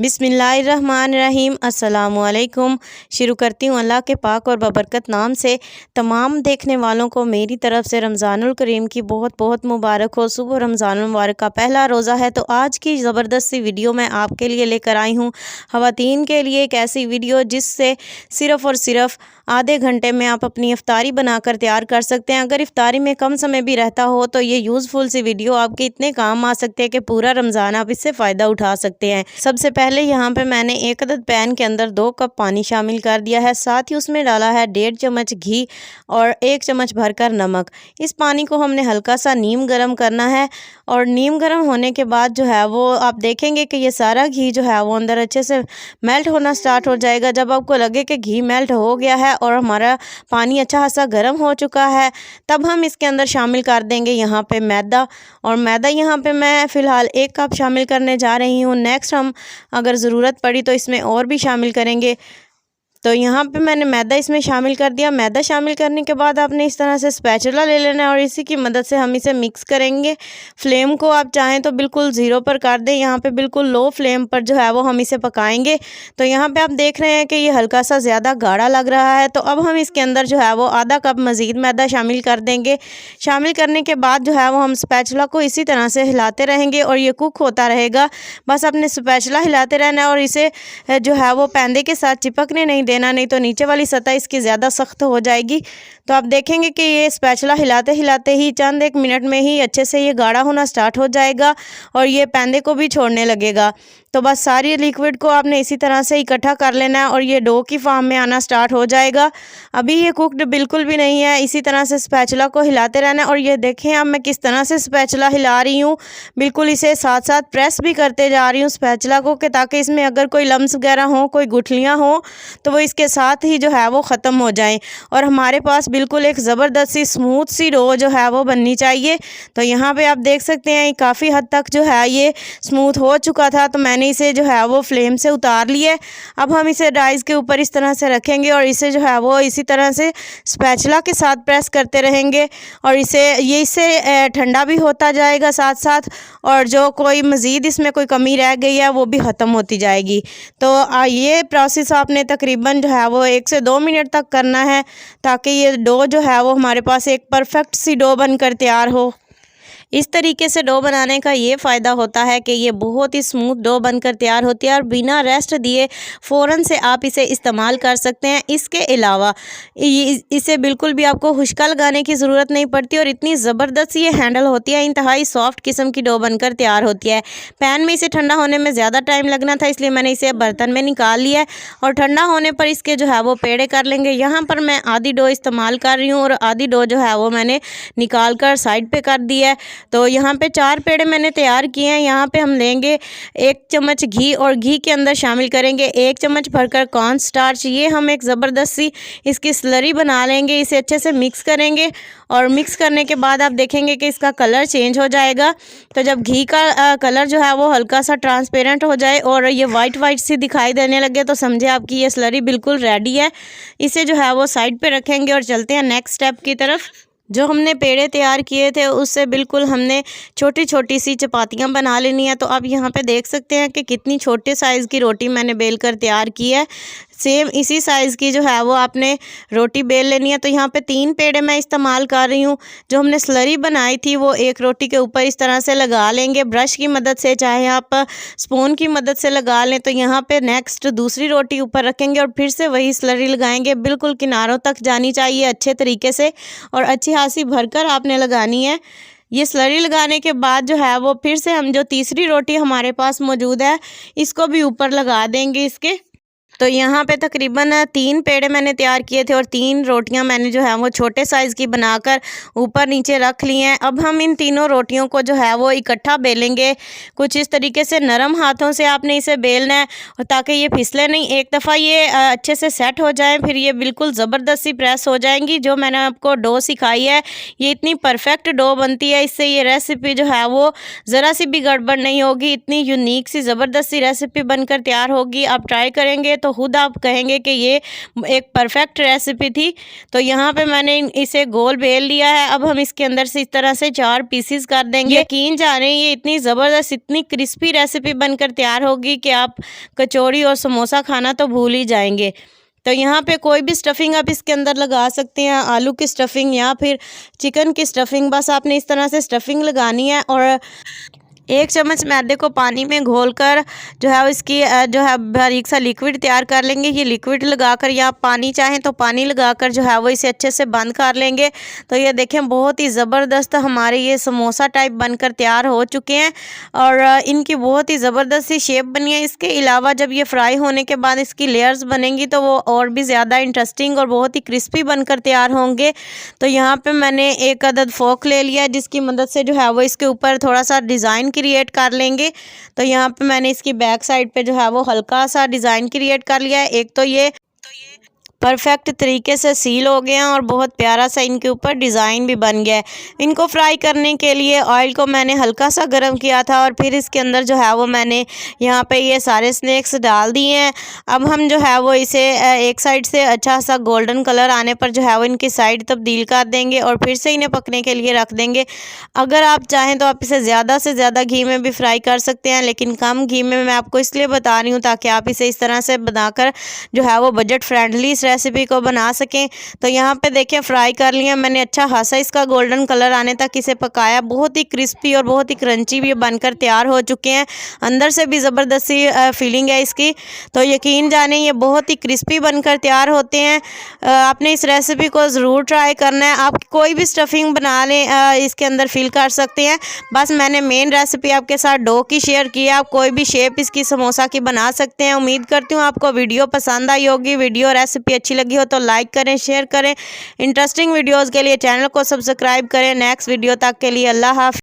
बिस्मिल्लाहिर्रहमानिर्रहीम अस्सलामुअलैकुम। शुरू करती हूँ अल्लाह के पाक और बबरकत नाम से। तमाम देखने वालों को मेरी तरफ़ से रमज़ानुल करीम की बहुत बहुत मुबारक हो। सुबह रमज़ानुल मुबारक का पहला रोज़ा है, तो आज की ज़बरदस्त सी वीडियो मैं आपके लिए लेकर आई हूँ। ख़वातीन के लिए एक ऐसी वीडियो जिससे सिर्फ़ और सिर्फ आधे घंटे में आप अपनी इफ्तारी बनाकर तैयार कर सकते हैं। अगर इफ्तारी में कम समय भी रहता हो तो ये यूज़फुल सी वीडियो आपके इतने काम आ सकते हैं कि पूरा रमज़ान आप इससे फ़ायदा उठा सकते हैं। सबसे पहले यहाँ पे मैंने एक अदद पैन के अंदर 2 कप पानी शामिल कर दिया है। साथ ही उसमें डाला है 1.5 चम्मच घी और 1 चम्मच भरकर नमक। इस पानी को हमने हल्का सा नीम गर्म करना है और नीम गर्म होने के बाद जो है वो आप देखेंगे कि ये सारा घी जो है वो अंदर अच्छे से मेल्ट होना स्टार्ट हो जाएगा। जब आपको लगे कि घी मेल्ट हो गया है और हमारा पानी अच्छा खासा गर्म हो चुका है, तब हम इसके अंदर शामिल कर देंगे यहाँ पे मैदा। और मैदा यहाँ पे मैं फ़िलहाल 1 कप शामिल करने जा रही हूँ। नेक्स्ट हम अगर ज़रूरत पड़ी तो इसमें और भी शामिल करेंगे। तो यहाँ पे मैंने मैदा इसमें शामिल कर दिया। मैदा शामिल करने के बाद आपने इस तरह से स्पैचुला ले लेना है और इसी की मदद से हम इसे मिक्स करेंगे। फ्लेम को आप चाहें तो बिल्कुल ज़ीरो पर कर दें। यहाँ पे बिल्कुल लो फ्लेम पर जो है वो हम इसे पकाएंगे। तो यहाँ पे आप देख रहे हैं कि ये हल्का सा ज़्यादा गाढ़ा लग रहा है, तो अब हम इसके अंदर जो है वो आधा कप मज़ीद मैदा शामिल कर देंगे। शामिल करने के बाद जो है वो हम स्पैचुला को इसी तरह से हिलाते रहेंगे और ये कुक होता रहेगा। बस अपने स्पैचुला हिलाते रहना है और इसे जो है वो पैंदे के साथ चिपकने नहीं देना, नहीं तो नीचे वाली सतह इसकी ज़्यादा सख्त हो जाएगी। तो आप देखेंगे कि ये स्पैचुला हिलाते हिलाते ही चंद 1 मिनट में ही अच्छे से ये गाढ़ा होना स्टार्ट हो जाएगा और ये पैंदे को भी छोड़ने लगेगा। तो बस सारी लिक्विड को आपने इसी तरह से इकट्ठा कर लेना है और ये डो की फॉर्म में आना स्टार्ट हो जाएगा। अभी ये कुक्ड बिल्कुल भी नहीं है। इसी तरह से स्पैचुला को हिलाते रहना है और ये देखें अब मैं किस तरह से स्पैचुला हिला रही हूँ। बिल्कुल इसे साथ साथ प्रेस भी करते जा रही हूँ स्पैचुला को, कि ताकि इसमें अगर कोई लम्स वगैरह हो, कोई गुठलियाँ हों, तो वो इसके साथ ही जो है वो ख़त्म हो जाएं और हमारे पास बिल्कुल एक ज़बरदस्त सी स्मूथ सी डो जो है वो बननी चाहिए। तो यहाँ पे आप देख सकते हैं काफ़ी हद तक जो है ये स्मूथ हो चुका था, तो मैंने इसे जो है वो फ्लेम से उतार लिया। अब हम इसे राइस के ऊपर इस तरह से रखेंगे और इसे जो है वो इसी तरह से स्पैचुला के साथ प्रेस करते रहेंगे और इससे ठंडा भी होता जाएगा साथ साथ, और जो कोई मज़ीद इसमें कोई कमी रह गई है वो भी ख़त्म होती जाएगी। तो ये प्रोसेस आपने तकरीबन जो है वो 1 से 2 मिनट तक करना है, ताकि ये डो जो है वो हमारे पास एक परफेक्ट सी डो बनकर तैयार हो। इस तरीके से डो बनाने का ये फ़ायदा होता है कि ये बहुत ही स्मूथ डो बनकर तैयार होती है और बिना रेस्ट दिए फ़ौरन से आप इसे इस्तेमाल कर सकते हैं। इसके अलावा इसे बिल्कुल भी आपको खुश्का लगाने की ज़रूरत नहीं पड़ती और इतनी ज़बरदस्त ये हैंडल होती है, इंतहाई सॉफ्ट किस्म की डो बनकर तैयार होती है। पैन में इसे ठंडा होने में ज़्यादा टाइम लगना था, इसलिए मैंने इसे बर्तन में निकाल लिया है और ठंडा होने पर इसके जो है वो पेड़े कर लेंगे। यहाँ पर मैं आधी डो इस्तेमाल कर रही हूँ और आधी डो जो है वो मैंने निकाल कर साइड पर कर दी है। तो यहाँ पे 4 पेड़े मैंने तैयार किए हैं। यहाँ पे हम लेंगे 1 चम्मच घी और घी के अंदर शामिल करेंगे 1 चम्मच भरकर कॉर्न स्टार्च। ये हम एक ज़बरदस्त सी इसकी स्लरी बना लेंगे। इसे अच्छे से मिक्स करेंगे और मिक्स करने के बाद आप देखेंगे कि इसका कलर चेंज हो जाएगा। तो जब घी का कलर जो है वो हल्का सा ट्रांसपेरेंट हो जाए और ये वाइट वाइट सी दिखाई देने लगे, तो समझे आपकी ये स्लरी बिल्कुल रेडी है। इसे जो है वो साइड पे रखेंगे और चलते हैं नेक्स्ट स्टेप की तरफ। जो हमने पेड़े तैयार किए थे उससे बिल्कुल हमने छोटी छोटी सी चपातियाँ बना लेनी है। तो आप यहाँ पे देख सकते हैं कि कितनी छोटे साइज़ की रोटी मैंने बेल कर तैयार की है। सेम इसी साइज़ की जो है वो आपने रोटी बेल लेनी है। तो यहाँ पे 3 पेड़े मैं इस्तेमाल कर रही हूँ। जो हमने स्लरी बनाई थी वो एक रोटी के ऊपर इस तरह से लगा लेंगे ब्रश की मदद से, चाहे आप स्पून की मदद से लगा लें। तो यहाँ पे नेक्स्ट दूसरी रोटी ऊपर रखेंगे और फिर से वही स्लरी लगाएंगे। बिल्कुल किनारों तक जानी चाहिए अच्छे तरीके से और अच्छी खासी भरकर आपने लगानी है। ये स्लरी लगाने के बाद जो है वो फिर से हम जो तीसरी रोटी हमारे पास मौजूद है इसको भी ऊपर लगा देंगे इसके। तो यहाँ पे तकरीबन 3 पेड़े मैंने तैयार किए थे और 3 रोटियाँ मैंने जो है वो छोटे साइज़ की बनाकर ऊपर नीचे रख ली हैं। अब हम इन तीनों रोटियों को जो है वो इकट्ठा बेलेंगे। कुछ इस तरीके से नरम हाथों से आपने इसे बेलना है और ताकि ये फिसले नहीं। एक दफ़ा ये अच्छे से सेट हो जाए फिर ये बिल्कुल ज़बरदस्त सी प्रेस हो जाएंगी। जो मैंने आपको डो सिखाई है ये इतनी परफेक्ट डो बनती है, इससे ये रेसिपी जो है वो ज़रा सी भी गड़बड़ नहीं होगी। इतनी यूनिक सी ज़बरदस्त सी रेसिपी बनकर तैयार होगी। आप ट्राई करेंगे तो खुद आप कहेंगे कि ये एक परफेक्ट रेसिपी थी। तो यहाँ पे मैंने इसे गोल बेल लिया है। अब हम इसके अंदर से इस तरह से 4 पीसेस कर देंगे। यकीन जाने ये इतनी ज़बरदस्त, इतनी क्रिस्पी रेसिपी बनकर तैयार होगी कि आप कचौड़ी और समोसा खाना तो भूल ही जाएंगे। तो यहाँ पे कोई भी स्टफ़िंग आप इसके अंदर लगा सकते हैं, आलू की स्टफ़िंग या फिर चिकन की स्टफ़िंग। बस आपने इस तरह से स्टफ़िंग लगानी है और 1 चम्मच मैदे को पानी में घोलकर जो है इसकी जो है बारीक सा लिक्विड तैयार कर लेंगे। ये लिक्विड लगाकर या आप पानी चाहें तो पानी लगाकर जो है वो इसे अच्छे से बंद कर लेंगे। तो ये देखें बहुत ही ज़बरदस्त हमारे ये समोसा टाइप बनकर तैयार हो चुके हैं और इनकी बहुत ही ज़बरदस्त सी शेप बनी है। इसके अलावा जब ये फ्राई होने के बाद इसकी लेयर्स बनेंगी तो वो और भी ज़्यादा इंटरेस्टिंग और बहुत ही क्रिस्पी बनकर तैयार होंगे। तो यहाँ पर मैंने 1 अदद फोक ले लिया जिसकी मदद से जो है वो इसके ऊपर थोड़ा सा डिज़ाइन क्रिएट कर लेंगे। तो यहाँ पे मैंने इसकी बैक साइड पे जो है वो हल्का सा डिज़ाइन क्रिएट कर लिया है। एक तो ये परफेक्ट तरीके से सील हो गए हैं और बहुत प्यारा सा इनके ऊपर डिज़ाइन भी बन गया है। इनको फ्राई करने के लिए ऑयल को मैंने हल्का सा गर्म किया था और फिर इसके अंदर जो है वो मैंने यहाँ पे ये सारे स्नैक्स डाल दिए हैं। अब हम जो है वो इसे एक साइड से अच्छा सा गोल्डन कलर आने पर जो है वो इनकी साइड तब्दील कर देंगे और फिर से इन्हें पकने के लिए रख देंगे। अगर आप चाहें तो आप इसे ज़्यादा से ज़्यादा घी में भी फ्राई कर सकते हैं, लेकिन कम घी में मैं आपको इसलिए बता रही हूँ ताकि आप इसे इस तरह से बनाकर जो है वो बजट फ्रेंडली रेसिपी को बना सकें। तो यहाँ पे देखें फ्राई कर लिया मैंने, अच्छा खासा इसका गोल्डन कलर आने तक इसे पकाया। बहुत ही क्रिस्पी और बहुत ही क्रंची भी बनकर तैयार हो चुके हैं। अंदर से भी ज़बरदस्त सी फीलिंग है इसकी। तो यकीन जाने ये बहुत ही क्रिस्पी बनकर तैयार होते हैं। आपने इस रेसिपी को ज़रूर ट्राई करना है। आप कोई भी स्टफ़िंग बना लें इसके अंदर फिल कर सकते हैं। बस मैंने मेन रेसिपी आपके साथ डो की शेयर की है। आप कोई भी शेप इसकी समोसा की बना सकते हैं। उम्मीद करती हूँ आपको वीडियो पसंद आई होगी। वीडियो रेसिपी अच्छी लगी हो तो लाइक करें, शेयर करें। इंटरेस्टिंग वीडियोस के लिए चैनल को सब्सक्राइब करें। नेक्स्ट वीडियो तक के लिए अल्लाह हाफ़िज़।